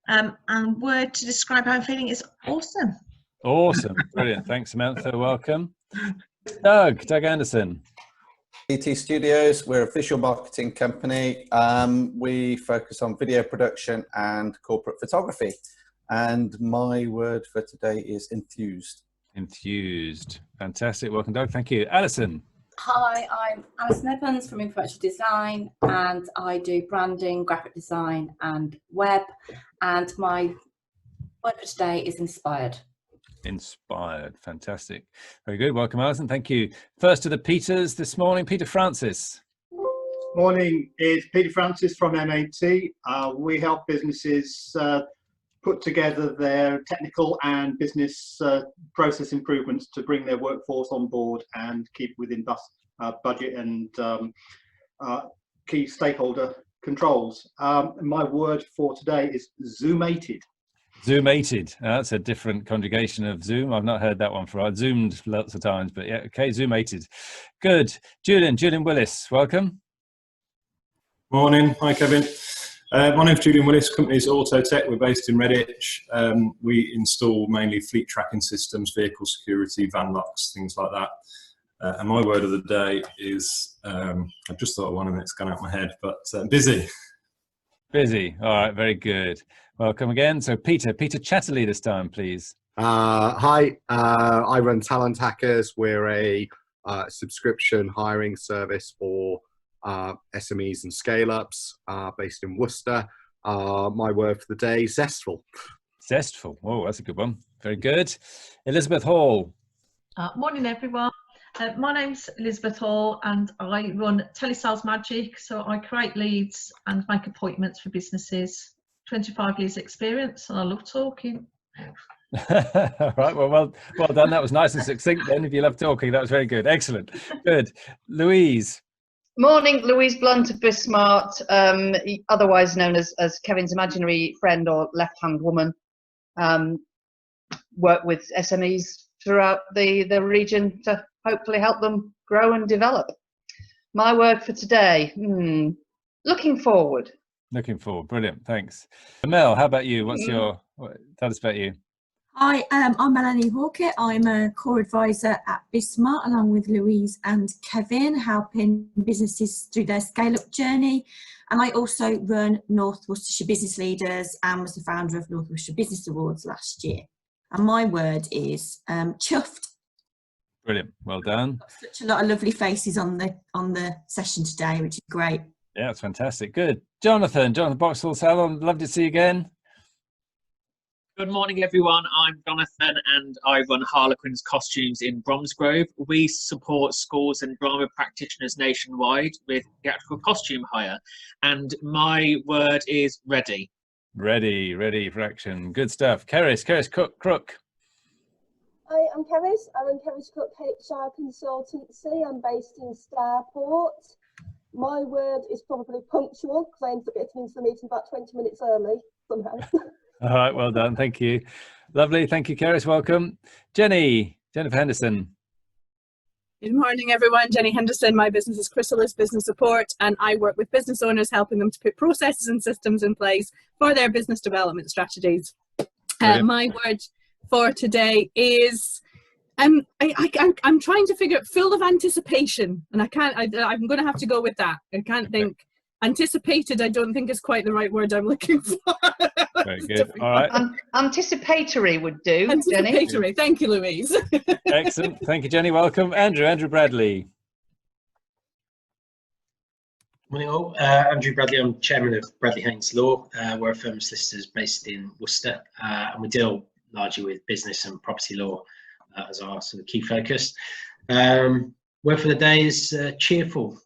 And word to describe how I'm feeling is awesome. Awesome. Brilliant. Thanks, Samantha. Welcome. Doug Anderson. BT Studios, we're a visual marketing company. We focus on video production and corporate photography. And my word for today is enthused. Enthused. Fantastic. Welcome, Doug. Thank you. Alison. Hi, I'm Alison Evans from Influential Design, and I do branding, graphic design and web. And my word for today is inspired. Inspired. Fantastic. Very good. Welcome, Alison. Thank you. First to the Peters this morning, Peter Francis. Morning, it's Peter Francis from MAT. We help businesses put together their technical and business process improvements to bring their workforce on board and keep within budget and key stakeholder controls. My word for today is Zoomated. Zoomated. That's a different conjugation of Zoom. I've not heard that one for. I've Zoomed lots of times, but yeah, okay, Zoomated. Good. Julian Willis, welcome. Morning. Hi, Kevin. My name's Julian Willis. Company's Autotech. We're based in Redditch. We install mainly fleet tracking systems, vehicle security, van locks, things like that. And my word of the day is, I've just thought of one and it's gone out of my head, but busy. Busy. All right, very good. Welcome again. So Peter Chatterley this time, please. Hi, I run Talent Hackers. We're a subscription hiring service for SMEs and scale-ups based in Worcester. My word for the day, zestful. Zestful. Oh, that's a good one. Very good. Elizabeth Hall. Morning, everyone. My name's Elizabeth Hall and I run Telesales Magic. So I create leads and make appointments for businesses. 25 years experience and I love talking. All right, well done. That was nice and succinct then. If you love talking, that was very good. Excellent. Good. Louise. Morning, Louise Blunt of BizSmart, otherwise known as Kevin's imaginary friend or left-hand woman. Work with SMEs throughout the region to hopefully help them grow and develop. My word for today, looking forward. Looking forward. Brilliant. Thanks. Mel, how about you? Tell us about you. Hi, I'm Melanie Hawkett. I'm a core advisor at BizSmart along with Louise and Kevin, helping businesses through their scale-up journey. And I also run North Worcestershire Business Leaders and was the founder of North Worcestershire Business Awards last year. And my word is chuffed. Brilliant. Well done. Such a lot of lovely faces on the session today, which is great. Yeah, it's fantastic. Good. Jonathan Boxall Salon, love to see you again. Good morning, everyone. I'm Jonathan and I run Harlequin's Costumes in Bromsgrove. We support schools and drama practitioners nationwide with theatrical costume hire. And my word is ready. Ready for action. Good stuff. Keris Crook. Hi, I'm Keris. I run Keris Crook HR Consultancy. I'm based in Starport. My word is probably punctual because I ended up getting into the meeting about 20 minutes early somehow. All right, well done. Thank you. Lovely. Thank you, Keris. Welcome. Jennifer Henderson. Good morning, everyone. Jenny Henderson. My business is Chrysalis Business Support, and I work with business owners, helping them to put processes and systems in place for their business development strategies. My word for today is I'm trying to figure out full of anticipation, and I'm going to have to go with that. I can't think. Anticipated, I don't think is quite the right word I'm looking for. Very good. All right. Anticipatory would do, Anticipatory. Jenny. Thank you, Louise. Excellent. Thank you, Jenny. Welcome. Andrew Bradley. Morning all. Andrew Bradley. I'm chairman of Bradley Haynes Law. We're a firm of solicitors based in Worcester, and we deal largely with business and property law as our sort of key focus. Word for the day is cheerful.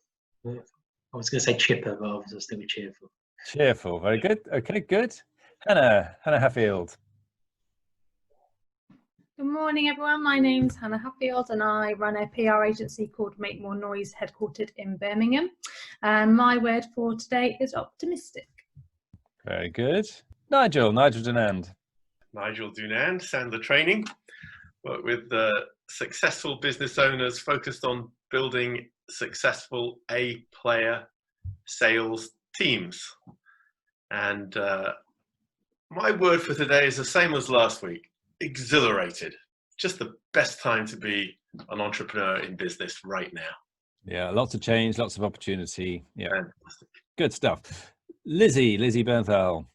I was going to say chipper, but I'll still be cheerful. Cheerful, very good. Okay, good. Hannah Hatfield. Good morning, everyone. My name's Hannah Hatfield and I run a PR agency called Make More Noise, headquartered in Birmingham. And my word for today is optimistic. Very good. Nigel Dunand. Nigel Dunand, Sandler Training. Work with successful business owners focused on building successful A-player sales teams. And my word for today is the same as last week. Exhilarated. Just the best time to be an entrepreneur in business right now. Yeah, lots of change, lots of opportunity. Yeah, fantastic. Good stuff. Lizzie Bernthal.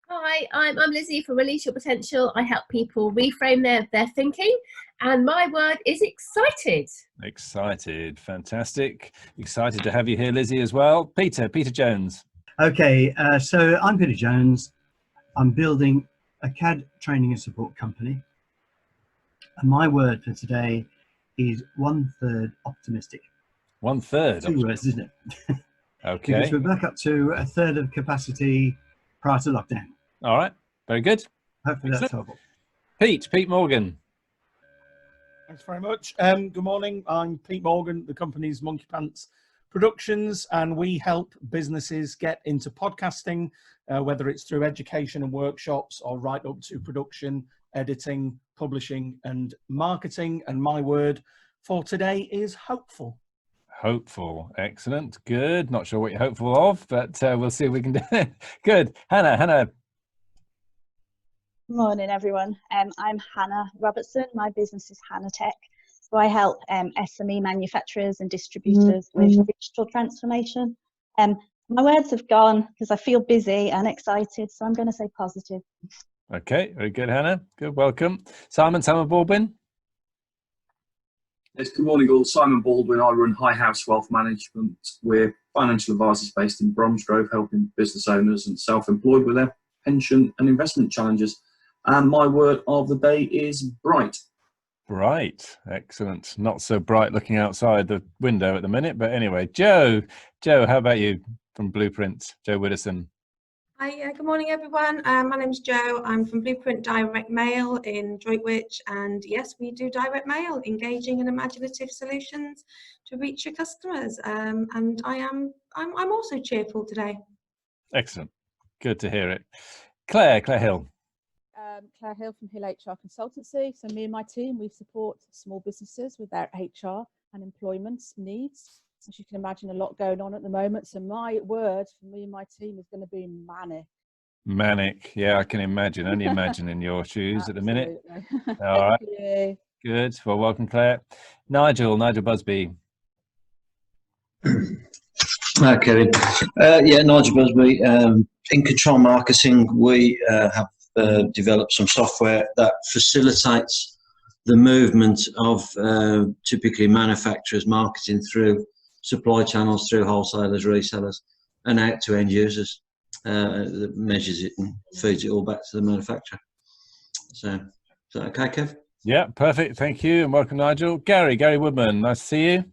Hi, I'm Lizzie from Release Your Potential. I help people reframe their thinking, and my word is excited. Excited, fantastic. Excited to have you here, Lizzie, as well. Peter Jones. Okay, so I'm Peter Jones. I'm building a CAD training and support company. And my word for today is 1/3 optimistic. 1/3? 2 words, isn't it? Okay. Because we're back up to 1/3 of capacity prior to lockdown. All right, very good. Hopefully that's helpful. Pete Morgan. Thanks very much. Good morning. I'm Pete Morgan. The company's Monkey Pants Productions, and we help businesses get into podcasting, whether it's through education and workshops or right up to production, editing, publishing and marketing. And my word for today is hopeful. Hopeful. Excellent. Good. Not sure what you're hopeful of, but we'll see if we can do it. Good. Hannah. Morning, everyone. I'm Hannah Robertson. My business is Hannah Tech. So I help SME manufacturers and distributors with digital transformation. My words have gone because I feel busy and excited, so I'm going to say positive. Okay, very good, Hannah. Good, welcome. Simon Baldwin. Yes, good morning all. Simon Baldwin. I run High House Wealth Management. We're financial advisors based in Bromsgrove, helping business owners and self-employed with their pension and investment challenges. And my word of the day is bright. Bright, excellent. Not so bright looking outside the window at the minute, but anyway, Joe, how about you from Blueprint? Joe Widdowson. Hi, good morning everyone. My name's Joe. I'm from Blueprint Direct Mail in Droitwich, and yes, we do direct mail, engaging and imaginative solutions to reach your customers. And I'm also cheerful today. Excellent, good to hear it. Claire Hill. Claire Hill from Hill HR Consultancy. So me and my team, we support small businesses with their HR and employment needs. As you can imagine, a lot going on at the moment. So my word for me and my team is going to be manic. Manic, yeah, I can imagine. Only imagine in your shoes at the minute. All right, you. Good. Well, welcome, Claire. Nigel Busby. Hi, Kevin. Nigel Busby. In Control Marketing, we have developed some software that facilitates the movement of typically manufacturers marketing through supply channels, through wholesalers, resellers, and out to end users. That measures it and feeds it all back to the manufacturer. So, is that okay, Kev? Yeah, perfect. Thank you, and welcome, Nigel. Gary Woodman. Nice to see you.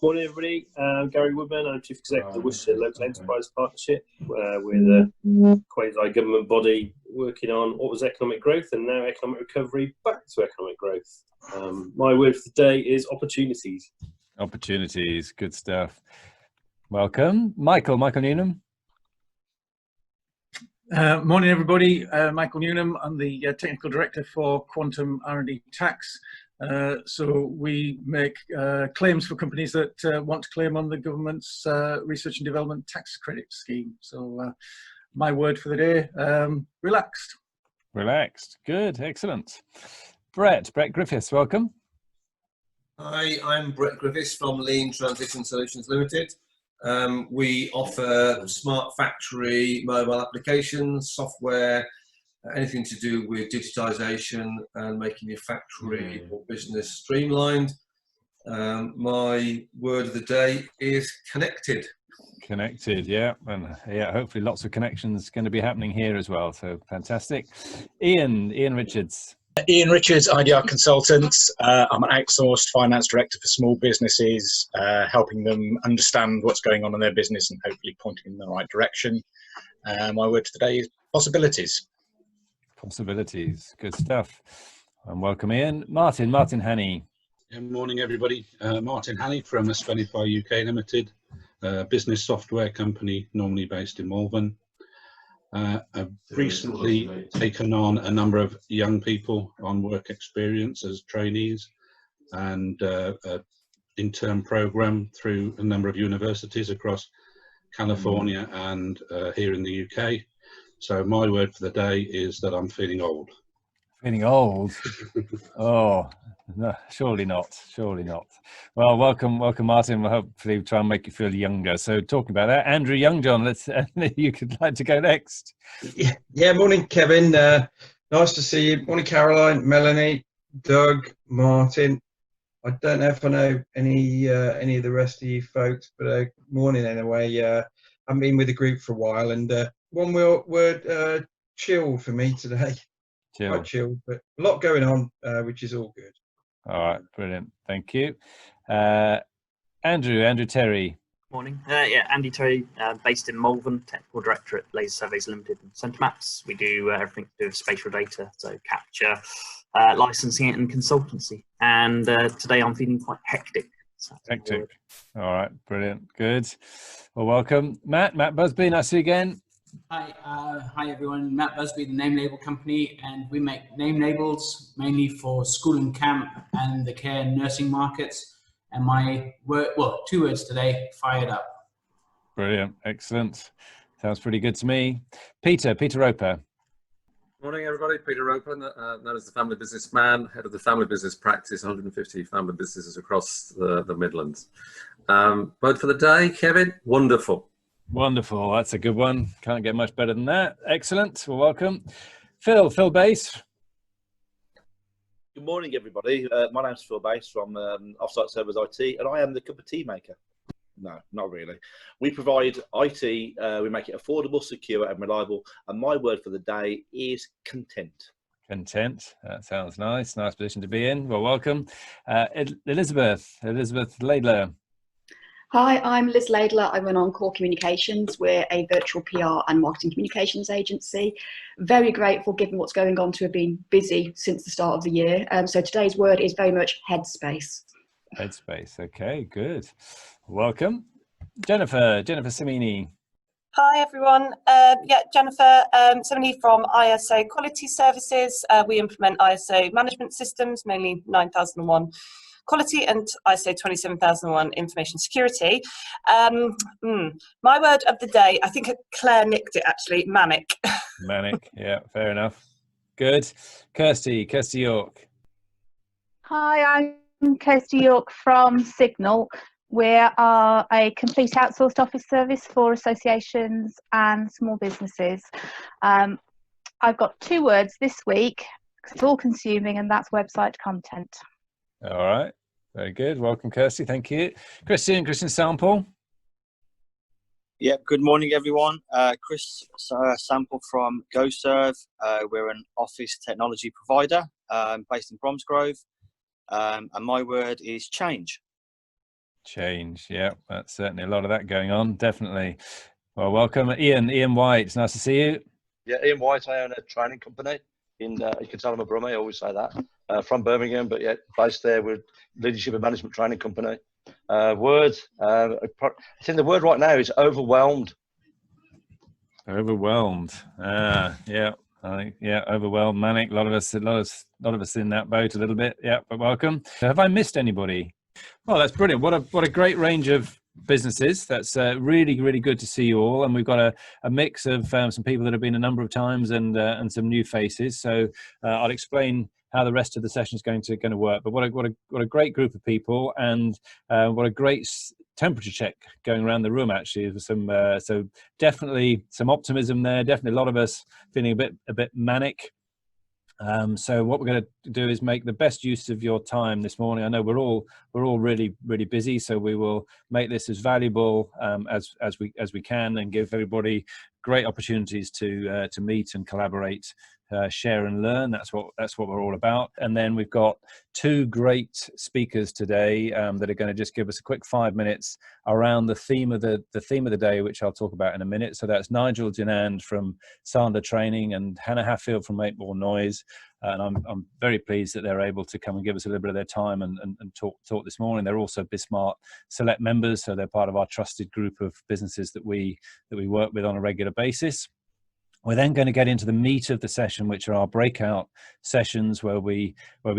Morning, everybody. Gary Woodman. I'm Chief Executive of the Worcestershire Local Enterprise Partnership. We're the quasi-government body working on what was economic growth and now economic recovery back to economic growth. My word for today is opportunities. Opportunities, good stuff. Welcome. Michael Newnham. Morning, everybody. Michael Newnham. I'm the Technical Director for Quantum R&D Tax. So we make claims for companies that want to claim on the government's research and development tax credit scheme. So my word for the day, relaxed. Relaxed, good, excellent. Brett Griffiths, welcome. Hi, I'm Brett Griffiths from Lean Transition Solutions Limited. We offer smart factory mobile applications, software, anything to do with digitization and making your factory or business streamlined. My word of the day is connected. Connected, yeah, and yeah, hopefully lots of connections going to be happening here as well. So fantastic. Ian Richards. Ian Richards, IDR Consultants. I'm an outsourced finance director for small businesses, helping them understand what's going on in their business and hopefully pointing in the right direction. My word today is possibilities. Possibilities, good stuff. And welcome Ian. Martin Hanney. Good morning, everybody. Martin Hanney from Aspenify UK Limited, a business software company normally based in Malvern. I've recently taken on a number of young people on work experience as trainees and an intern program through a number of universities across California and here in the UK. So my word for the day is that I'm feeling old. Feeling old? Oh, no, surely not. Surely not. Well, welcome, Martin. We'll hopefully try and make you feel younger. So, talking about that, Andrew Youngjohn, you could like to go next. Yeah, morning, Kevin. Nice to see you. Morning, Caroline, Melanie, Doug, Martin. I don't know if I know any of the rest of you folks, but morning anyway. I've been with the group for a while, and one word, chill for me today. Chill. Quite chilled, but a lot going on, which is all good. All right, brilliant. Thank you. Andrew Terry. Morning. Yeah, Andy Terry, based in Malvern, Technical Director at Laser Surveys Limited and Centre Maps. We do everything to do with spatial data, so capture, licensing it and consultancy. And today I'm feeling quite hectic. So hectic. All right, brilliant. Good. Well, welcome. Matt Busby, nice to see you again. Hi everyone, Matt Busby, the Name Label Company, and we make name labels mainly for school and camp and the care and nursing markets. And my word, well, 2 words today, fired up. Brilliant, excellent. Sounds pretty good to me. Peter Roper. Morning everybody, Peter Roper, known as the Family Businessman, head of the Family Business Practice, 150 family businesses across the Midlands. Word for the day, Kevin, wonderful. Wonderful, that's a good one. Can't get much better than that. Excellent, well, welcome. Phil Bass. Good morning, everybody. My name's Phil Bass from Offsite Servers IT, and I am the cup of tea maker. No, not really. We provide IT, we make it affordable, secure, and reliable. And my word for the day is content. Content, that sounds nice. Nice position to be in. Well, welcome. Elizabeth Laidler. Hi, I'm Liz Laidler. I run Encore Communications. We're a virtual PR and marketing communications agency. Very grateful given what's going on to have been busy since the start of the year. So today's word is very much headspace. Headspace, okay, good. Welcome. Jennifer Simini. Hi everyone, yeah, Jennifer Simini from ISO Quality Services. We implement ISO management systems, mainly 9001 quality and ISO 27001 information security. My word of the day, I think Claire nicked it actually, manic. Manic, yeah, fair enough. Good. Kirsty York. Hi, I'm Kirsty York from Signal. We are a complete outsourced office service for associations and small businesses. I've got 2 words this week, because it's all consuming, and that's website content. All right, very good. Welcome, Kirsty. Thank you. Christian Sample. Yeah, good morning, everyone. Chris Sample from GoServe. We're an office technology provider based in Bromsgrove, and my word is change. Change, yeah, that's certainly a lot of that going on, definitely. Well, welcome, Ian White. It's nice to see you. Yeah, Ian White. I own a training company in, you can tell I'm a Brummie, I always say that, from Birmingham, but yeah, based there with leadership and management training company. Word, I think the word right now is overwhelmed. Overwhelmed, yeah. I think, yeah, overwhelmed, manic. A lot of us in that boat a little bit. Yeah, but welcome. Have I missed anybody? Well, that's brilliant. What a great range of businesses. That's really, really good to see you all. And we've got a mix of some people that have been a number of times and some new faces. So I'll explain how the rest of the session is going to work. But what a great group of people, and what a great temperature check going around the room. Actually, some so definitely some optimism there. Definitely a lot of us feeling a bit manic. So what we're going to do is make the best use of your time this morning. I know we're all really, really busy, so we will make this as valuable as we can, and give everybody great opportunities to meet and collaborate, share and learn. That's what we're all about. And then we've got 2 great speakers today that are going to just give us a quick 5 minutes around the theme of the day, which I'll talk about in a minute. So that's Nigel Dinand from Sander Training and Hannah Hatfield from Make More Noise. And I'm very pleased that they're able to come and give us a little bit of their time and talk this morning. They're also BizSmart Select members, so they're part of our trusted group of businesses that we work with on a regular basis. We're then going to get into the meat of the session, which are our breakout sessions, where we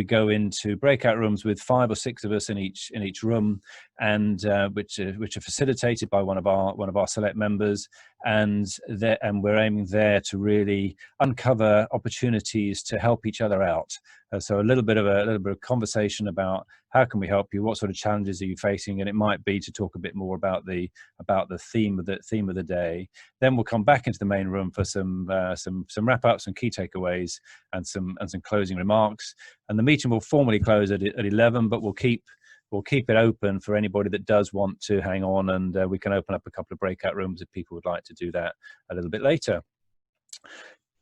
go into breakout rooms with 5 or 6 of us in each room, and which are facilitated by one of our select members. and we're aiming there to really uncover opportunities to help each other out. So a little bit of conversation about how can we help you, what sort of challenges are you facing, and it might be to talk a bit more about the theme of the day. Then we'll come back into the main room for some wrap ups, some key takeaways, and some closing remarks. And the meeting will formally close at 11, but we'll keep it open for anybody that does want to hang on, and we can open up a couple of breakout rooms if people would like to do that a little bit later.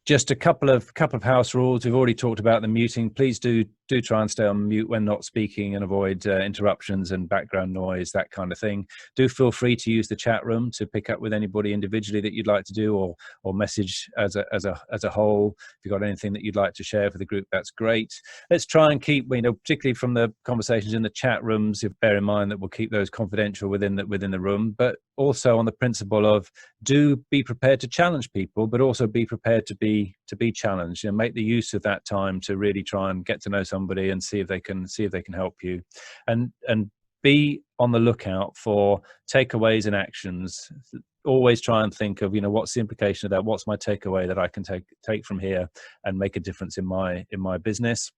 Just a couple of house rules. We've already talked about the muting. Please do try and stay on mute when not speaking and avoid interruptions and background noise, that kind of thing. Do feel free to use the chat room to pick up with anybody individually that you'd like to do, or message as a whole. If you've got anything that you'd like to share for the group, that's great. Let's try and keep, particularly from the conversations in the chat rooms, bear in mind that we'll keep those confidential within the room, but also on the principle of do be prepared to challenge people, but also be prepared to be challenged. Make the use of that time to really try and get to know somebody and see if they can help you, and be on the lookout for takeaways and actions. Always try and think of what's the implication of that, what's my takeaway that I can take from here and make a difference in my business.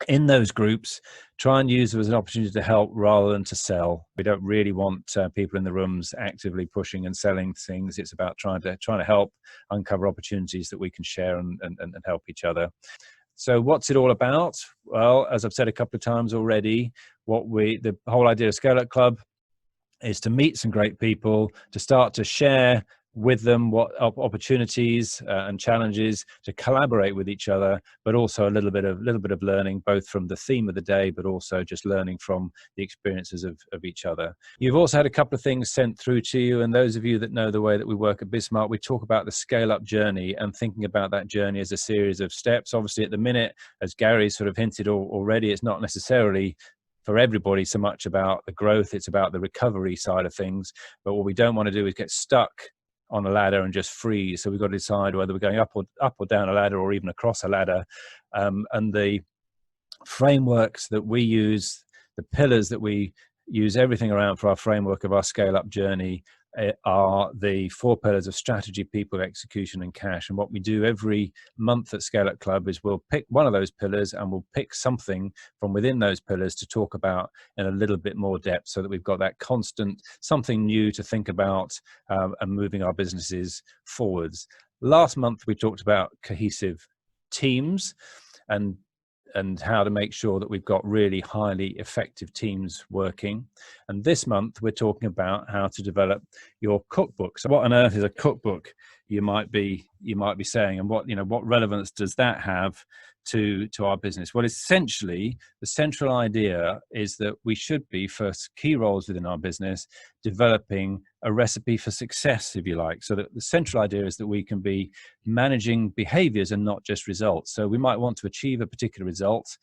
In those groups, try and use it as an opportunity to help rather than to sell. We don't really want people in the rooms actively pushing and selling things. It's about trying to help uncover opportunities that we can share and help each other. So what's it all about? Well, as I've said a couple of times already, the whole idea of ScaleUp Club is to meet some great people, to start to share with them what opportunities and challenges, to collaborate with each other, but also a little bit of learning, both from the theme of the day, but also just learning from the experiences of each other. You've also had a couple of things sent through to you, and those of you that know the way that we work at BizSmart, we talk about the scale-up journey and thinking about that journey as a series of steps. Obviously, at the minute, as Gary sort of hinted already, it's not necessarily for everybody so much about the growth, it's about the recovery side of things. But what we don't want to do is get stuck on a ladder and just freeze. So we've got to decide whether we're going up or down a ladder, or even across a ladder. And the frameworks that we use, the pillars that we use everything around for our framework of our scale-up journey are the 4 pillars of strategy, people, execution, and cash. And what we do every month at ScaleUp Club is we'll pick one of those pillars and we'll pick something from within those pillars to talk about in a little bit more depth, so that we've got that constant something new to think about and moving our businesses forwards. Last month we talked about cohesive teams and how to make sure that we've got really highly effective teams working. And this month we're talking about how to develop your cookbook. So what on earth is a cookbook, you might be saying, and what relevance does that have to our business? Well, essentially the central idea is that we should be, for key roles within our business, developing a recipe for success, if you like. So that the central idea is that we can be managing behaviors and not just results. So we might want to achieve a particular result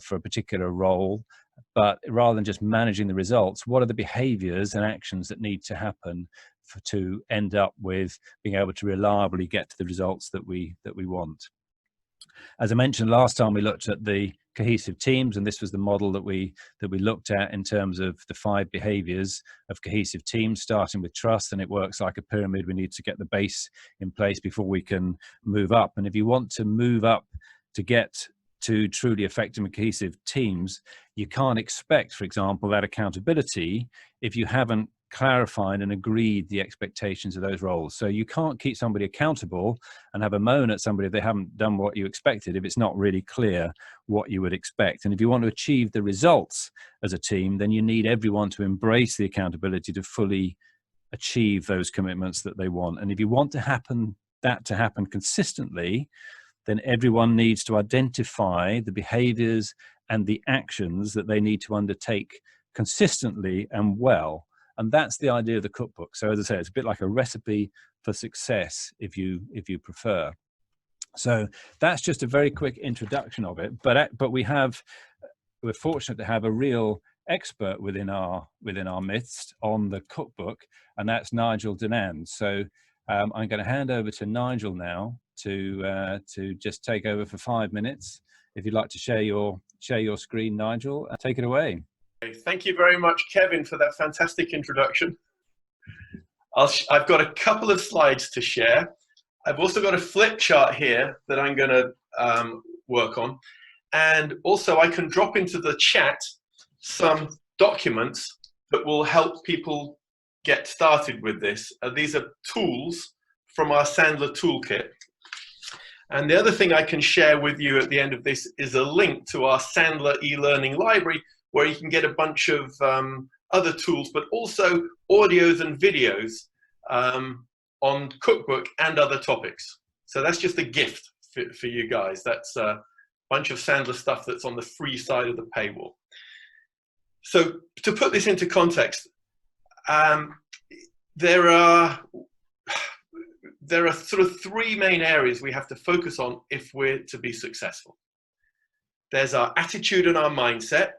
for a particular role, but rather than just managing the results, what are the behaviors and actions that need to happen to end up with being able to reliably get to the results that we want? As I mentioned last time, we looked at the cohesive teams, and this was the model that we looked at in terms of the 5 behaviors of cohesive teams, starting with trust. And it works like a pyramid. We need to get the base in place before we can move up. And if you want to move up to get to truly effective and cohesive teams, you can't expect, for example, that accountability if you haven't clarified and agreed the expectations of those roles. So you can't keep somebody accountable and have a moan at somebody if they haven't done what you expected, if it's not really clear what you would expect. And if you want to achieve the results as a team, then you need everyone to embrace the accountability to fully achieve those commitments that they want. And if you want that to happen consistently, then everyone needs to identify the behaviors and the actions that they need to undertake consistently and well. And that's the idea of the cookbook. So as I say, it's a bit like a recipe for success, if you prefer. So that's just a very quick introduction of it. But we're fortunate to have a real expert within our midst on the cookbook, and that's Nigel Denand. So I'm going to hand over to Nigel now to just take over for 5 minutes. If you'd like to share your screen, Nigel, take it away. Thank you very much, Kevin, for that fantastic introduction. I've got a couple of slides to share. I've also got a flip chart here that I'm going to work on. And also I can drop into the chat some documents that will help people get started with this. These are tools from our Sandler toolkit. And the other thing I can share with you at the end of this is a link to our Sandler e-learning library, where you can get a bunch of other tools, but also audios and videos on cookbook and other topics. So that's just a gift for you guys. That's a bunch of Sandler stuff that's on the free side of the paywall. So to put this into context, there are sort of three main areas we have to focus on if we're to be successful. There's our attitude and our mindset.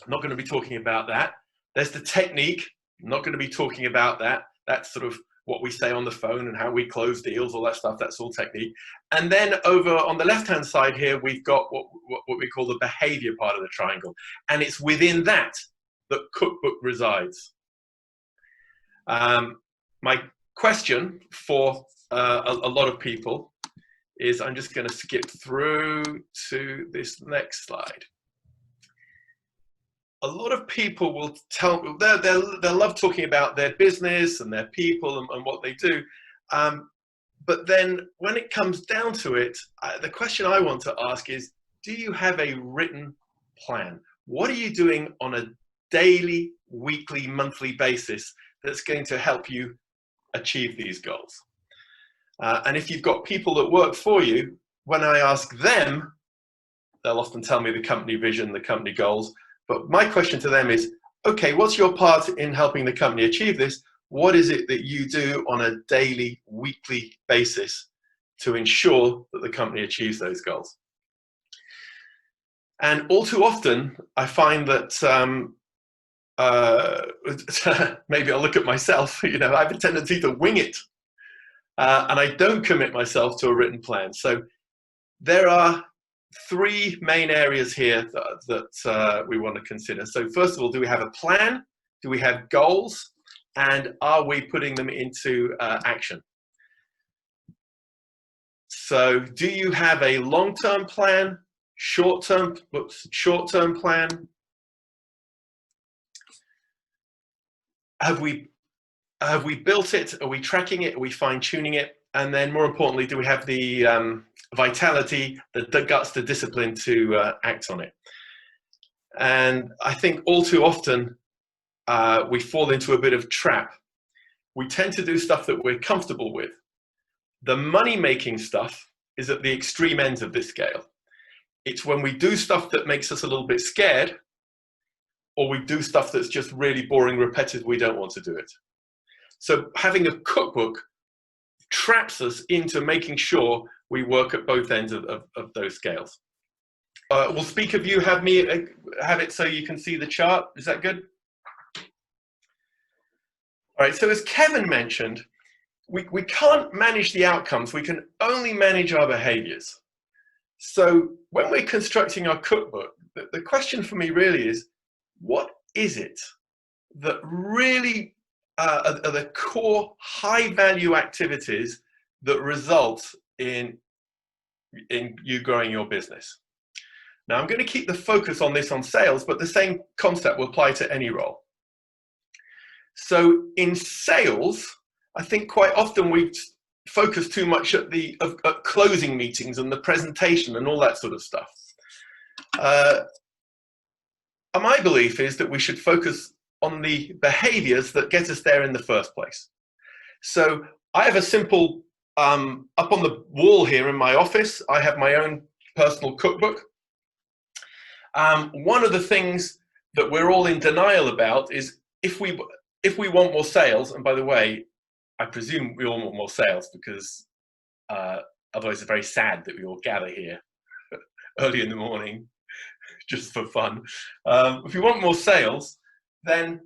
I'm not going to be talking about that. There's the technique. I'm not going to be talking about that. That's sort of what we say on the phone and how we close deals, all that stuff. That's all technique. And then over on the left-hand side here, we've got what we call the behavior part of the triangle. And it's within that that cookbook resides. My question for a lot of people is, I'm just going to skip through to this next slide. A lot of people will tell, they'll love talking about their business and their people and what they do. But then when it comes down to it, the question I want to ask is, do you have a written plan? What are you doing on a daily, weekly, monthly basis that's going to help you achieve these goals? And if you've got people that work for you, when I ask them, they'll often tell me the company vision, the company goals. But my question to them is, okay, what's your part in helping the company achieve this? What is it that you do on a daily, weekly basis to ensure that the company achieves those goals? And all too often, I find that maybe I'll look at myself, I have a tendency to wing it. And I don't commit myself to a written plan. So there are three main areas here that we want to consider. So first of all, do we have a plan? Do we have goals? And are we putting them into action? So do you have a long-term plan, short-term plan? Have we built it? Are we tracking it? Are we fine-tuning it? And then more importantly, do we have the vitality, the guts, the discipline to act on it? And I think all too often we fall into a bit of trap. We tend to do stuff that we're comfortable with. The money-making stuff is at the extreme ends of this scale. It's when we do stuff that makes us a little bit scared, or we do stuff that's just really boring, repetitive, we don't want to do it. So having a cookbook traps us into making sure we work at both ends of those scales. Will speak of you have it so you can see the chart? Is that good? All right, so as Kevin mentioned, we can't manage the outcomes, we can only manage our behaviors. So when we're constructing our cookbook, the question for me really is, what is it that really are the core high-value activities that result in you growing your business? Now, I'm going to keep the focus on this on sales, but the same concept will apply to any role. So in sales, I think quite often we focus too much at closing meetings and the presentation and all that sort of stuff. My belief is that we should focus on the behaviors that get us there in the first place. So I have a simple, up on the wall here in my office, I have my own personal cookbook. One of the things that we're all in denial about is if we want more sales, and by the way, I presume we all want more sales because otherwise it's very sad that we all gather here early in the morning just for fun. If we want more sales, then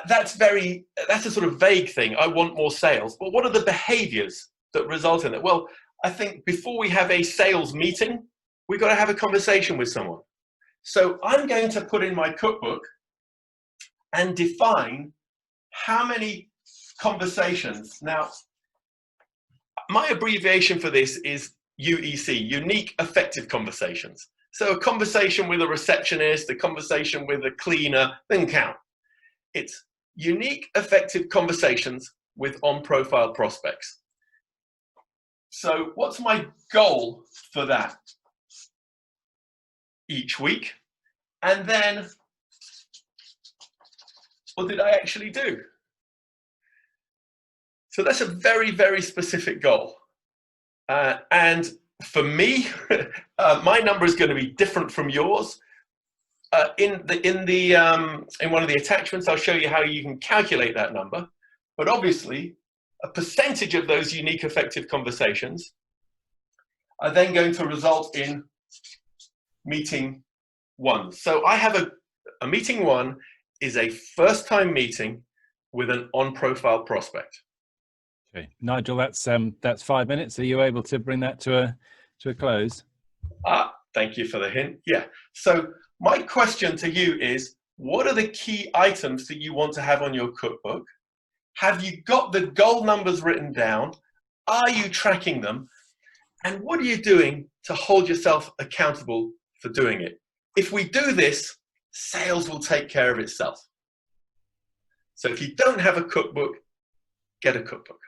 that's a sort of vague thing. I want more sales. But what are the behaviors that result in it? Well, I think before we have a sales meeting, we've got to have a conversation with someone. So I'm going to put in my cookbook and define how many conversations. Now, my abbreviation for this is UEC, unique effective conversations. So a conversation with a receptionist, a conversation with a cleaner, doesn't count. It's unique effective conversations with on-profile prospects. So what's my goal for that each week? And then what did I actually do? So that's a very, very specific goal. And for me, my number is going to be different from yours. In one of the attachments, I'll show you how you can calculate that number. But obviously, a percentage of those unique effective conversations are then going to result in meeting one. So I have a meeting one is a first-time meeting with an on-profile prospect. Okay, Nigel, that's 5 minutes. Are you able to bring that to a close? Thank you for the hint. Yeah. So my question to you is, what are the key items that you want to have on your cookbook? Have you got the goal numbers written down? Are you tracking them? And what are you doing to hold yourself accountable for doing it? If we do this, sales will take care of itself. So if you don't have a cookbook, get a cookbook.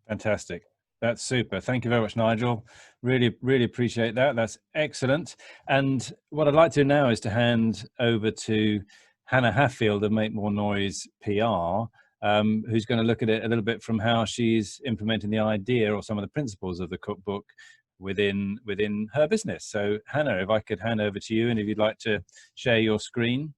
Fantastic. That's super. Thank you very much, Nigel. Really, really appreciate that. That's excellent. And what I'd like to do now is to hand over to Hannah Hatfield of Make More Noise PR, who's going to look at it a little bit from how she's implementing the idea or some of the principles of the cookbook within her business. So Hannah, if I could hand over to you, and if you'd like to share your screen.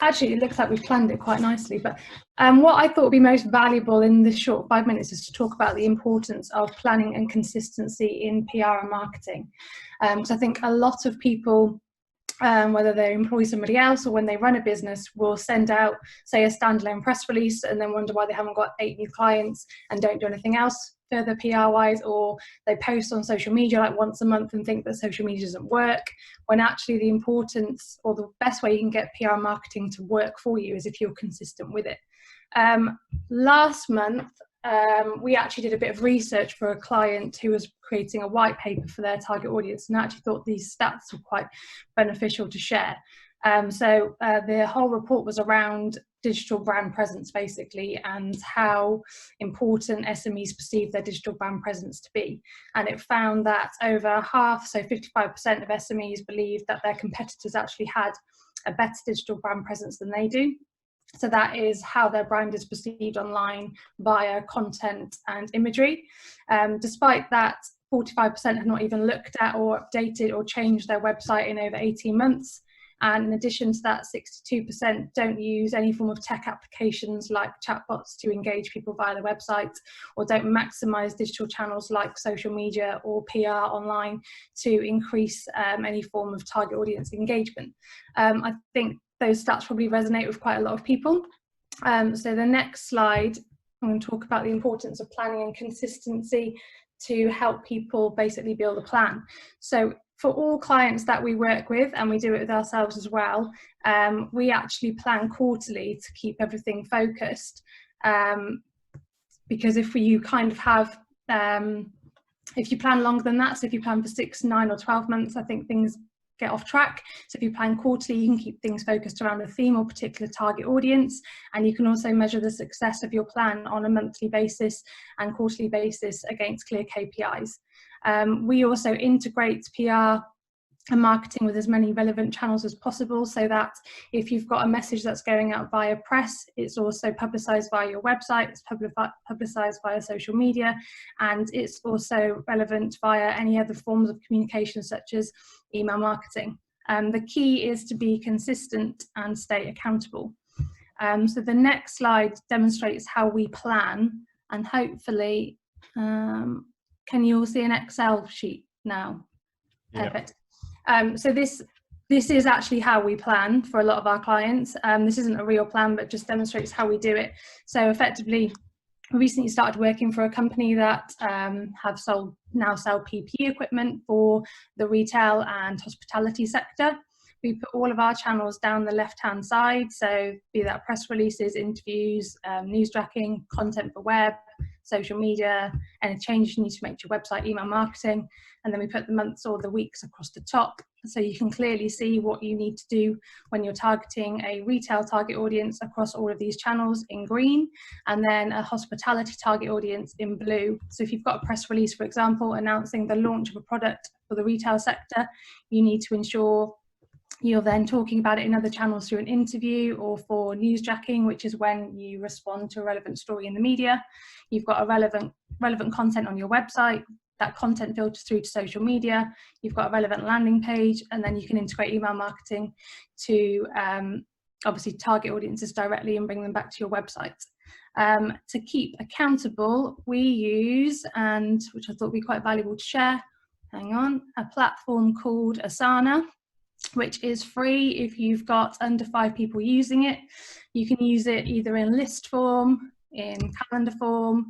Actually, it looks like we've planned it quite nicely, but what I thought would be most valuable in this short 5 minutes is to talk about the importance of planning and consistency in PR and marketing. So I think a lot of people, whether they employ somebody else or when they run a business, will send out, say, a standalone press release and then wonder why they haven't got 8 new clients and don't do anything else further PR-wise, or they post on social media like once a month and think that social media doesn't work, when actually the importance or the best way you can get PR marketing to work for you is if you're consistent with it. Last month, we actually did a bit of research for a client who was creating a white paper for their target audience, and I actually thought these stats were quite beneficial to share. So the whole report was around digital brand presence, basically, and how important SMEs perceive their digital brand presence to be. And it found that over half, so 55% of SMEs believed that their competitors actually had a better digital brand presence than they do. So that is how their brand is perceived online via content and imagery. Despite that, 45% have not even looked at or updated or changed their website in over 18 months. And in addition to that, 62% don't use any form of tech applications like chatbots to engage people via the website, or don't maximize digital channels like social media or PR online to increase any form of target audience engagement. I think those stats probably resonate with quite a lot of people. So the next slide, I'm going to talk about the importance of planning and consistency to help people basically build a plan. So for all clients that we work with, and we do it with ourselves as well, we actually plan quarterly to keep everything focused. Because if you kind of have, if you plan longer than that, so if you plan for 6, 9 or 12 months, I think things get off track. So if you plan quarterly, you can keep things focused around a theme or particular target audience, and you can also measure the success of your plan on a monthly basis and quarterly basis against clear KPIs. We also integrate PR and marketing with as many relevant channels as possible, so that if you've got a message that's going out via press, it's also publicized via your website, it's publicized via social media, and it's also relevant via any other forms of communication such as email marketing. The key is to be consistent and stay accountable. So the next slide demonstrates how we plan, and hopefully, can you all see an Excel sheet now? Yeah. Perfect. So this is actually how we plan for a lot of our clients. This isn't a real plan, but just demonstrates how we do it. So effectively, we recently started working for a company that now sell PPE equipment for the retail and hospitality sector. we put all of our channels down the left-hand side. So be that press releases, interviews, news tracking, content for web, social media, any changes you need to make to your website, email marketing. And then we put the months or the weeks across the top. So you can clearly see what you need to do when you're targeting a retail target audience across all of these channels in green, and then a hospitality target audience in blue. So if you've got a press release, for example, announcing the launch of a product for the retail sector, you need to ensure you're then talking about it in other channels through an interview, or for news jacking, which is when you respond to a relevant story in the media. You've got a relevant content on your website. That content filters through to social media. You've got a relevant landing page, and then you can integrate email marketing to obviously target audiences directly and bring them back to your website. To keep accountable, we use, and which I thought would be quite valuable to share, hang on, a platform called Asana, which is free if you've got under 5 people using it. You can use it either in list form, in calendar form.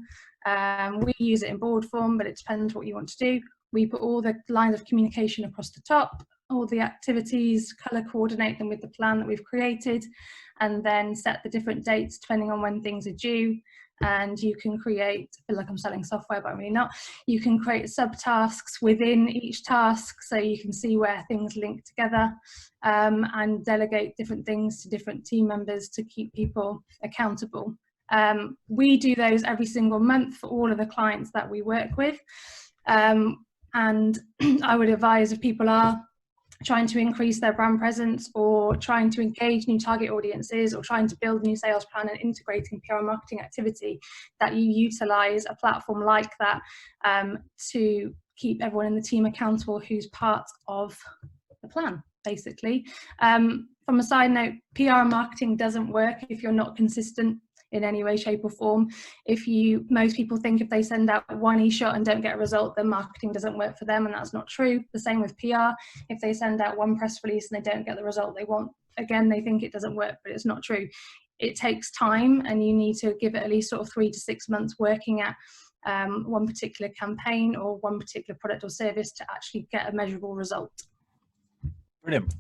We use it in board form, but it depends what you want to do. We put all the lines of communication across the top, all the activities, color coordinate them with the plan that we've created, and then set the different dates depending on when things are due. And you can create, I feel like I'm selling software, but I'm really not. You can create subtasks within each task, so you can see where things link together, and delegate different things to different team members to keep people accountable. We do those every single month for all of the clients that we work with. And I would advise, if people are trying to increase their brand presence, or trying to engage new target audiences, or trying to build a new sales plan and integrating PR and marketing activity, that you utilize a platform like that to keep everyone in the team accountable who's part of the plan, basically. From a side note, PR and marketing doesn't work if you're not consistent in any way, shape or form. Most people think if they send out one e-shot and don't get a result, then marketing doesn't work for them, and that's not true. The same with PR. If they send out one press release and they don't get the result they want, again, they think it doesn't work, but it's not true. It takes time, and you need to give it at least sort of 3 to 6 months working at one particular campaign or one particular product or service to actually get a measurable result. Brilliant.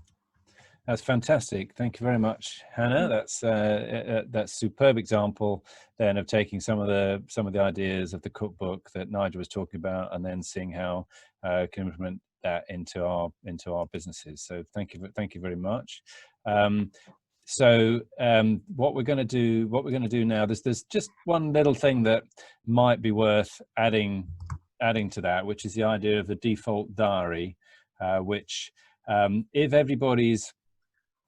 That's fantastic. Thank you very much, Hannah. That's superb example then of taking some of the ideas of the cookbook that Nigel was talking about, and then seeing how can implement that into our businesses. So thank you very much. What we're going to do now, there's just one little thing that might be worth adding to that, which is the idea of the default diary, which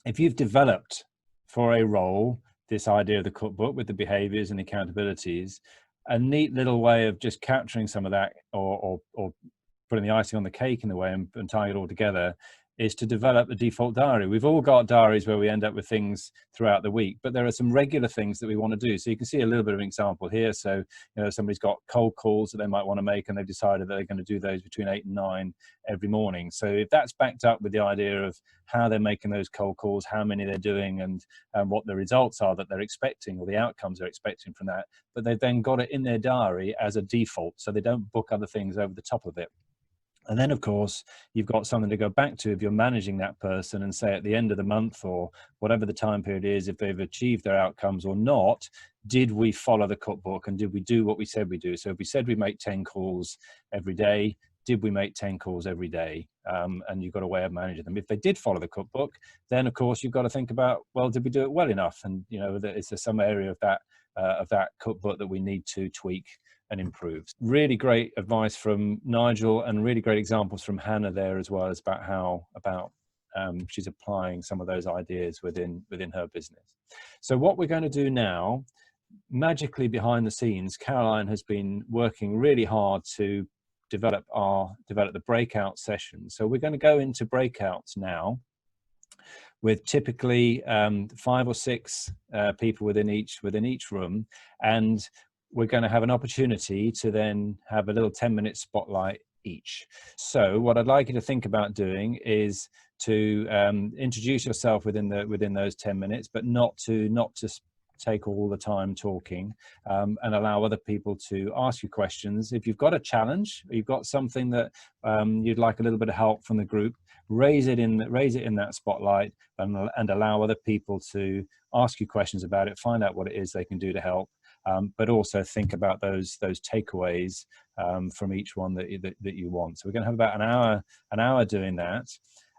if you've developed for a role this idea of the cookbook with the behaviors and accountabilities, a neat little way of just capturing some of that, or putting the icing on the cake in the way and tying it all together, is to develop a default diary. We've all got diaries where we end up with things throughout the week, but there are some regular things that we want to do. So you can see a little bit of an example here. So, somebody's got cold calls that they might want to make, and they've decided that they're going to do those between 8 and 9 every morning. So if that's backed up with the idea of how they're making those cold calls, how many they're doing, and what the results are that they're expecting, or the outcomes they're expecting from that, but they've then got it in their diary as a default, so they don't book other things over the top of it. And then, of course, you've got something to go back to if you're managing that person, and say at the end of the month, or whatever the time period is, if they've achieved their outcomes or not, did we follow the cookbook, and did we do what we said we do? So if we said we make 10 calls every day, did we make 10 calls every day? And you've got a way of managing them. If they did follow the cookbook, then of course you've got to think about, well, did we do it well enough? And is there some area of that cookbook that we need to tweak and improve? Really great advice from Nigel, and really great examples from Hannah there as well, as about how she's applying some of those ideas within her business. So what we're going to do now, magically behind the scenes, Caroline has been working really hard to develop the breakout sessions. So we're going to go into breakouts now, with typically 5 or 6 people within each room, and we're going to have an opportunity to then have a little 10-minute spotlight each. So what I'd like you to think about doing is to introduce yourself within those 10 minutes, but not to take all the time talking, and allow other people to ask you questions. If you've got a challenge, or you've got something that you'd like a little bit of help from the group, raise it in that spotlight, and allow other people to ask you questions about it, find out what it is they can do to help, but also think about those takeaways from each one that you want. So we're going to have about an hour doing that.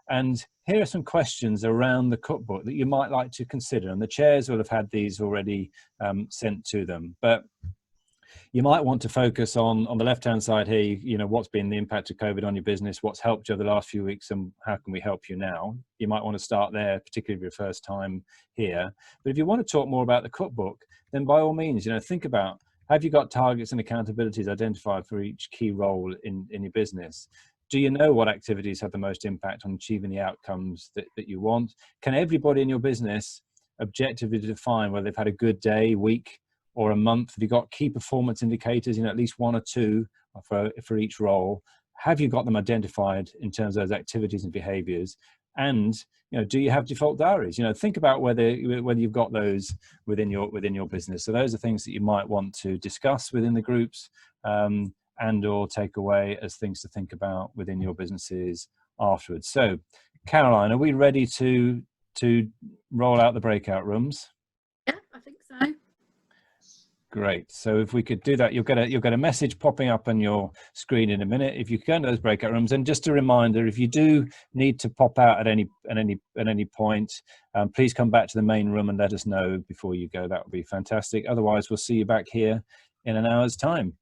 And here are some questions around the cookbook that you might like to consider. And the chairs will have had these already sent to them. But you might want to focus on the left-hand side here, you know, what's been the impact of COVID on your business, what's helped you over the last few weeks, and how can we help you now? You might want to start there, particularly if your first time here. But if you want to talk more about the cookbook, then by all means, you know, think about, have you got targets and accountabilities identified for each key role in your business? Do you know what activities have the most impact on achieving the outcomes that you want? Can everybody in your business objectively define whether they've had a good day, week, or a month? Have you got key performance indicators, you know, at least one or two for each role? Have you got them identified in terms of those activities and behaviors? And, you know, do you have default diaries? You know, think about whether you've got those within your business. So those are things that you might want to discuss within the groups, and or take away as things to think about within your businesses afterwards. So, Caroline, are we ready to roll out the breakout rooms? Yeah, I think so. Great. So if we could do that, you'll get a message popping up on your screen in a minute if you go into those breakout rooms. And just a reminder, if you do need to pop out at any point, please come back to the main room and let us know before you go. That would be fantastic. Otherwise, we'll see you back here in an hour's time.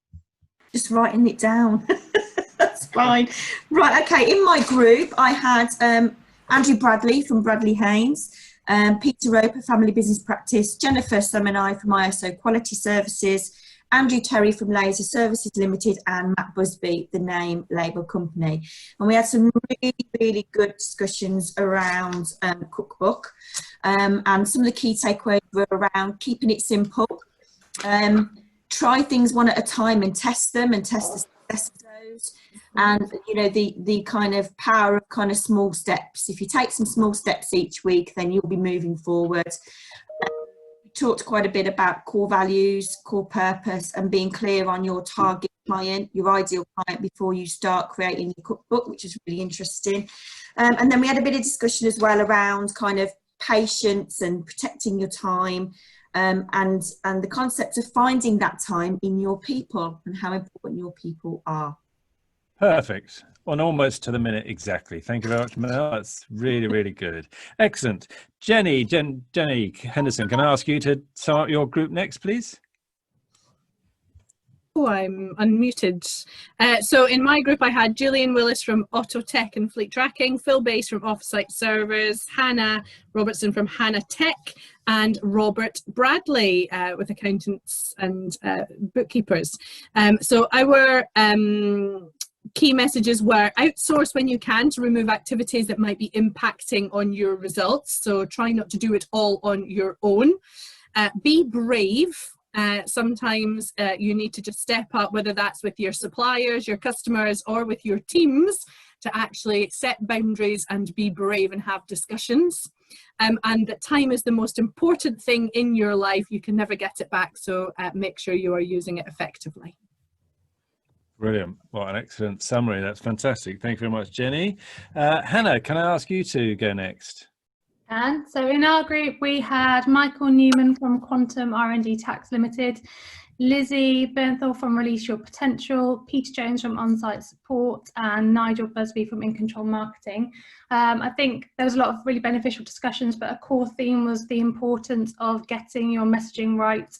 Just writing it down. That's fine. Right, okay, in my group I had Andrew Bradley from Bradley Haynes, Peter Roper, Family Business Practice, Jennifer Semenai from ISO Quality Services, Andrew Terry from Laser Services Limited, and Matt Busby, the name label company. And we had some really, really good discussions around cookbook, and some of the key takeaways were around keeping it simple, try things one at a time and test them and test the success of those. And, you know, the kind of power of kind of small steps. If you take some small steps each week, then you'll be moving forward. We talked quite a bit about core values, core purpose, and being clear on your target client, your ideal client, before you start creating your cookbook, which is really interesting. And then we had a bit of discussion as well around kind of patience and protecting your time. And the concept of finding that time in your people and how important your people are. Perfect. On almost to the minute exactly. Thank you very much, Mel. That's really, really good. Excellent. Jenny Henderson, can I ask you to sum up your group next, please? Oh, I'm unmuted. So in my group, I had Gillian Willis from Auto Tech and Fleet Tracking, Phil Bass from Offsite Servers, Hannah Robertson from Hannah Tech, and Robert Bradley with accountants and bookkeepers. So our key messages were: outsource when you can to remove activities that might be impacting on your results. So try not to do it all on your own. Be brave. Sometimes you need to just step up, whether that's with your suppliers, your customers, or with your teams, to actually set boundaries and be brave and have discussions. And that time is the most important thing in your life. You can never get it back, so make sure you are using it effectively. Brilliant. What an excellent summary. That's fantastic. Thank you very much, Jenny. Hannah, can I ask you to go next? And so in our group, we had Michael Newman from Quantum R&D Tax Limited, Lizzie Bernthal from Release Your Potential, Peter Jones from On-Site Support, and Nigel Busby from In Control Marketing. I think there was a lot of really beneficial discussions, but a core theme was the importance of getting your messaging right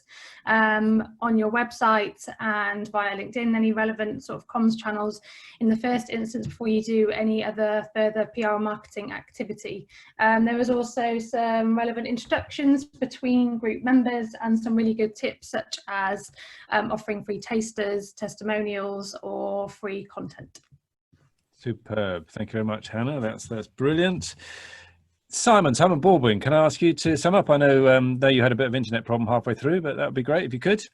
on your website and via LinkedIn, any relevant sort of comms channels in the first instance before you do any other further PR or marketing activity. There was also some relevant introductions between group members and some really good tips, such as offering free tasters, testimonials, or free content. Superb. Thank you very much, Hannah. That's brilliant. Simon Baldwin, can I ask you to sum up? I know that you had a bit of internet problem halfway through, but that would be great if you could.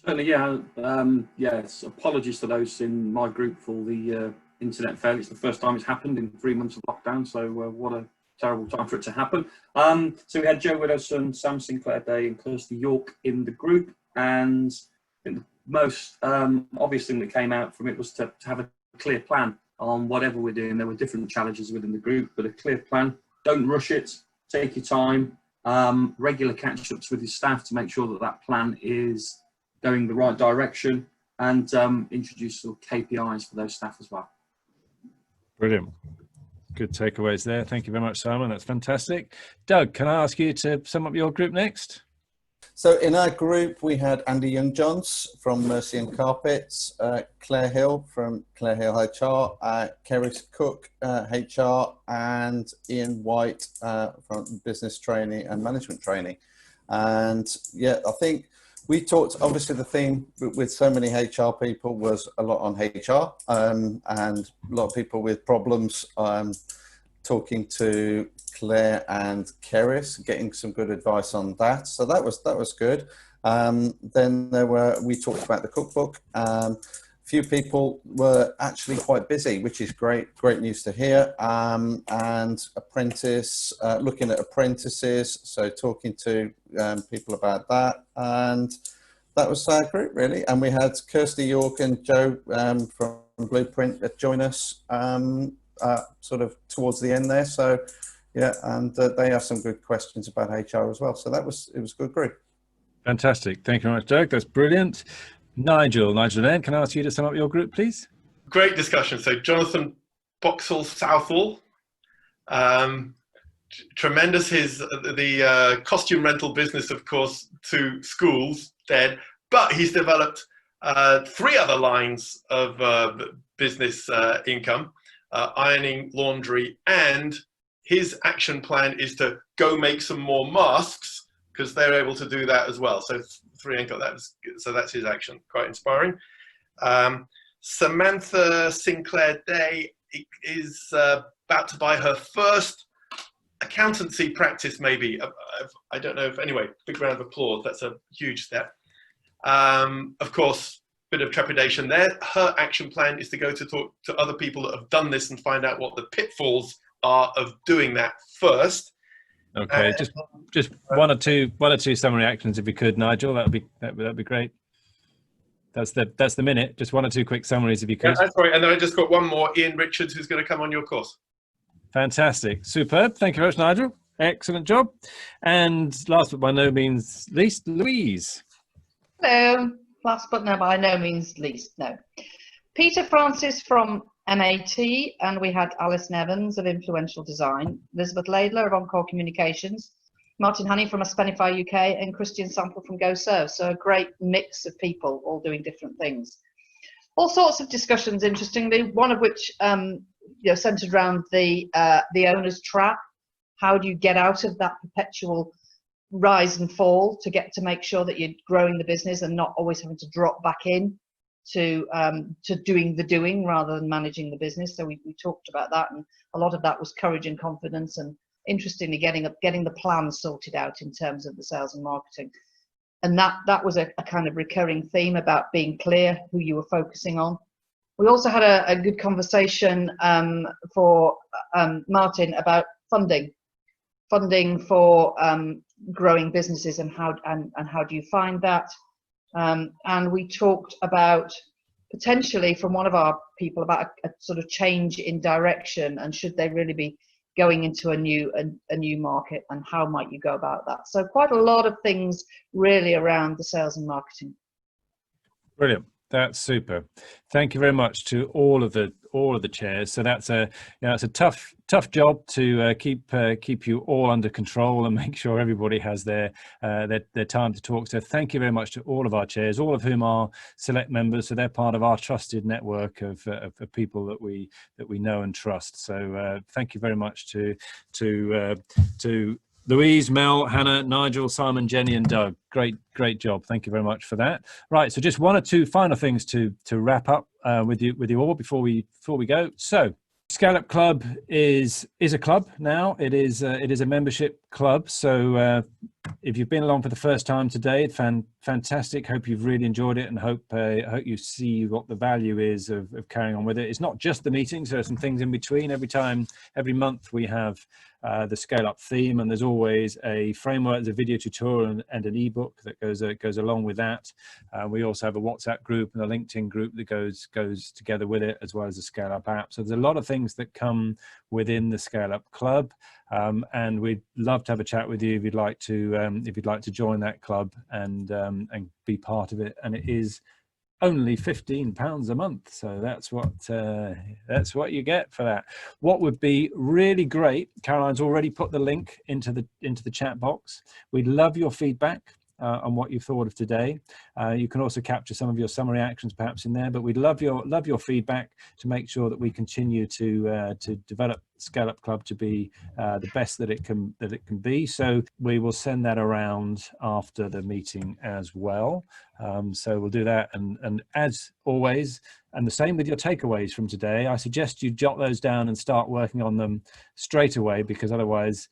Certainly, yeah. Yes, apologies to those in my group for the internet failure. It's the first time it's happened in 3 months of lockdown, so what a terrible time for it to happen. So we had Joe Widdowson, Sam Sinclair Day, and Kirsty York in the group, and I think the most obvious thing that came out from it was to have a clear plan on whatever we're doing. There were different challenges within the group, but a clear plan. Don't rush it. Take your time. Regular catch-ups with your staff to make sure that that plan is going the right direction, and introduce sort of KPIs for those staff as well. Brilliant. Good takeaways there. Thank you very much, Simon. That's fantastic. Doug, can I ask you to sum up your group next? So in our group, we had Andy Young-Johns from Mercy and Carpets, Claire Hill from Claire Hill HR, Keris Cook, HR, and Ian White from Business Training and Management Training. And yeah, I think we talked, obviously the theme with so many HR people was a lot on HR, and a lot of people with problems, talking to Claire and Keris, getting some good advice on that. So that was good. Then we talked about the cookbook. Few people were actually quite busy, which is great news to hear. And looking at apprentices, so talking to people about that. And that was our group really. And we had Kirsty York and Joe from Blueprint join us sort of towards the end there. So yeah, and they have some good questions about HR as well. So it was a good group. Fantastic. Thank you very much, Doug. That's brilliant. Nigel then, can I ask you to sum up your group, please? Great discussion. So Jonathan Boxall Southall, tremendous. The costume rental business, of course, to schools, dead, but he's developed 3 other lines of business income, ironing, laundry, and his action plan is to go make some more masks, because they're able to do that as well. So 3 income, so that's his action. Quite inspiring. Samantha Sinclair Day is about to buy her first accountancy practice, maybe. I don't know if, anyway, big round of applause. That's a huge step. Of course, bit of trepidation there. Her action plan is to go to talk to other people that have done this and find out what the pitfalls are of doing that first. Okay, just one or two summary actions if you could, Nigel. That'd be great. That's the minute. Just 1 or 2 quick summaries if you could. Yeah, that's right. And then I just got one more, Ian Richards, who's going to come on your course. Fantastic, superb. Thank you very much, Nigel. Excellent job. And last but by no means least, Louise. Hello. Last but by no means least. No. Peter Francis from MAT, and we had Alice Nevins of Influential Design, Elizabeth Laidler of Encore Communications, Martin Honey from Aspenify UK, and Christian Sample from GoServe. So a great mix of people all doing different things. All sorts of discussions, interestingly, one of which centered around the owner's trap. How do you get out of that perpetual rise and fall to make sure that you're growing the business and not always having to drop back in to doing the doing rather than managing the business. So we talked about that, and a lot of that was courage and confidence, and interestingly getting the plan sorted out in terms of the sales and marketing. And that was a kind of recurring theme about being clear who you were focusing on. We also had a good conversation for Martin about funding for growing businesses and how do you find that. And we talked about potentially from one of our people about a sort of change in direction, and should they really be going into a new market, and how might you go about that. So quite a lot of things really around the sales and marketing. Brilliant. That's super. Thank you very much to all of the chairs. So that's it's a tough job to keep you all under control and make sure everybody has their time to talk. So thank you very much to all of our chairs, all of whom are select members. So they're part of our trusted network of people that we know and trust. So thank you very much to Louise, Mel, Hannah, Nigel, Simon, Jenny, and Doug. Great job. Thank you very much for that. Right, so just 1 or 2 final things to wrap up with you all before we go. So, ScaleUp Club is a club now. It is a membership Club. So if you've been along for the first time today, fantastic. Hope you've really enjoyed it, and hope you see what the value is of carrying on with it. It's not just the meetings, there are some things in between. Every month we have the Scale Up theme, and there's always a framework, there's a video tutorial and an ebook that goes along with that. We also have a WhatsApp group and a LinkedIn group that goes together with it, as well as the Scale Up app. So there's a lot of things that come within the Scale Up Club, and we'd love to have a chat with you if you'd like to join that club and be part of it. And it is only £15 a month, so that's what you get for that. What would be really great, Caroline's already put the link into the chat box. We'd love your feedback on what you thought of today. You can also capture some of your summary actions perhaps in there, but we'd love your feedback to make sure that we continue to develop Scale Up Club to be the best that it can be. So we will send that around after the meeting as well. So we'll do that, and as always, and the same with your takeaways from today, I suggest you jot those down and start working on them straight away, because otherwise,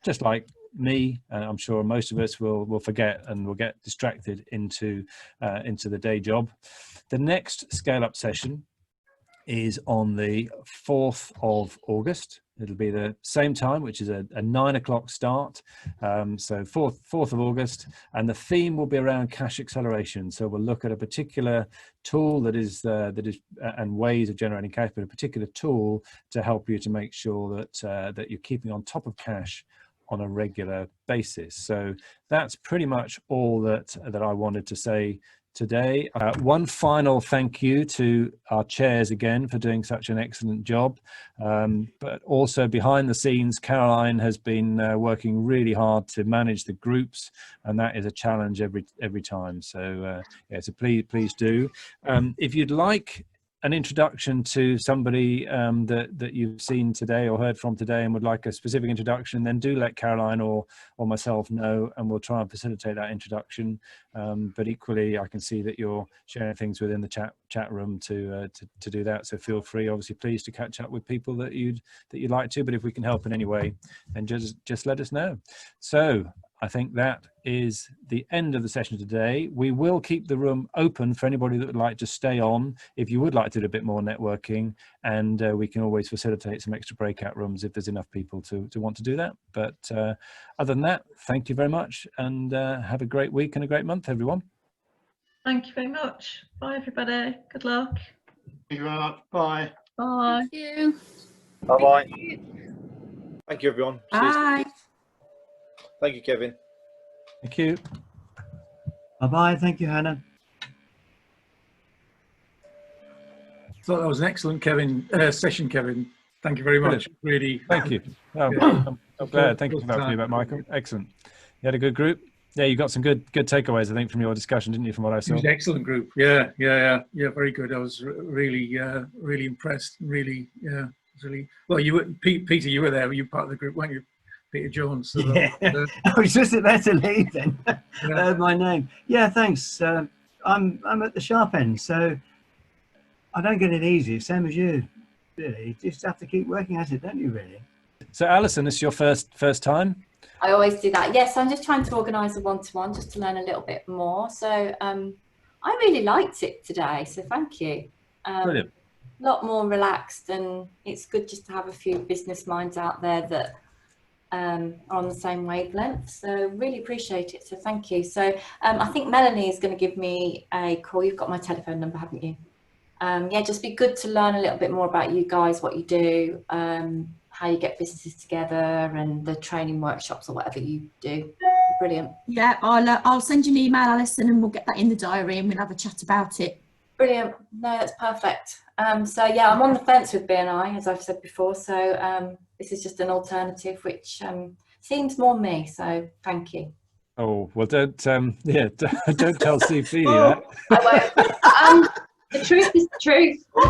just like me, and I'm sure most of us will forget and will get distracted into the day job. The next Scale Up session is on the 4th of August. It'll be the same time, which is a 9 o'clock start. So 4th of August, and the theme will be around cash acceleration. So we'll look at a particular tool that is and ways of generating cash, but a particular tool to help you to make sure that you're keeping on top of cash on a regular basis. So that's pretty much all that I wanted to say today. One final thank you to our chairs again for doing such an excellent job, but also behind the scenes, Caroline has been working really hard to manage the groups, and that is a challenge every time. So yeah, so please do. If you'd like an introduction to somebody that you've seen today or heard from today and would like a specific introduction, then do let Caroline or myself know, and we'll try and facilitate that introduction. But equally, I can see that you're sharing things within the chat room to do that. So feel free, obviously, please, to catch up with people that you'd like to. But if we can help in any way, then just let us know. So I think that is the end of the session today. We will keep the room open for anybody that would like to stay on if you would like to do a bit more networking, and we can always facilitate some extra breakout rooms if there's enough people to want to do that. But other than that, thank you very much, and have a great week and a great month, everyone. Thank you very much. Bye, everybody. Good luck. Thank you very much. Bye. Bye. Thank you. Bye-bye. Thank you, everyone. Bye. Thank you, Kevin. Thank you. Bye-bye. Thank you, Hannah. Thought that was an excellent session, Kevin. Thank you very much. Really. Thank you. Yeah. I'm glad. Thank you for that feedback, Michael. Excellent. You had a good group. Yeah, you got some good takeaways, I think, from your discussion, didn't you? From what I saw. It was an excellent group. Yeah. Very good. I was really impressed. Really, really. Well, you were, Peter. You were there. You were part of the group, weren't you? Peter Jones. So yeah. I was just about to leave then. My name. Yeah, thanks. I'm at the sharp end, so I don't get it easy. Same as you, really. You just have to keep working at it, don't you? Really. So, Alison, this is your first time. I always do that. Yes, I'm just trying to organise a one-to-one just to learn a little bit more. So I really liked it today. So thank you. Brilliant. A lot more relaxed, and it's good just to have a few business minds out there that are on the same wavelength. So really appreciate it. So thank you. So I think Melanie is going to give me a call. You've got my telephone number, haven't you? Yeah, just be good to learn a little bit more about you guys, what you do, how you get businesses together, and the training workshops or whatever you do. Brilliant. Yeah, I'll send you an email, Alison, and we'll get that in the diary and we'll have a chat about it. Brilliant. No, that's perfect. So yeah, I'm on the fence with BNI, as I've said before. So this is just an alternative which seems more me. So thank you. Oh well, don't don't tell Steve Feely that. I won't. The truth is the truth. I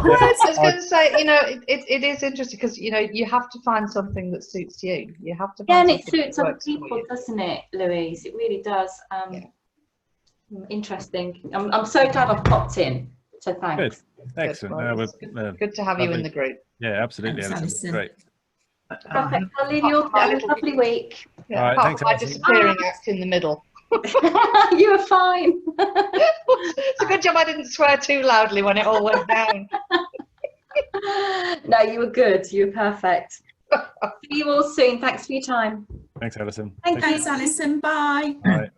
was going to say, it is interesting because you have to find something that suits you. You have to. Find and it suits other people, doesn't it, Louise? It really does. Interesting. I'm so glad I've popped in. So thanks. Good. Excellent. Good to have you in the group. Yeah, absolutely. Thanks, Great. Perfect. I'll leave you all to have a lovely week. Yeah, All right, apart thanks, from my Alison. disappearing act in the middle. You were fine. It's a good job I didn't swear too loudly when it all went down. No, you were good. You were perfect. See you all soon. Thanks for your time. Thanks, Alison. Thank you. Thanks, Alison. Bye. All right.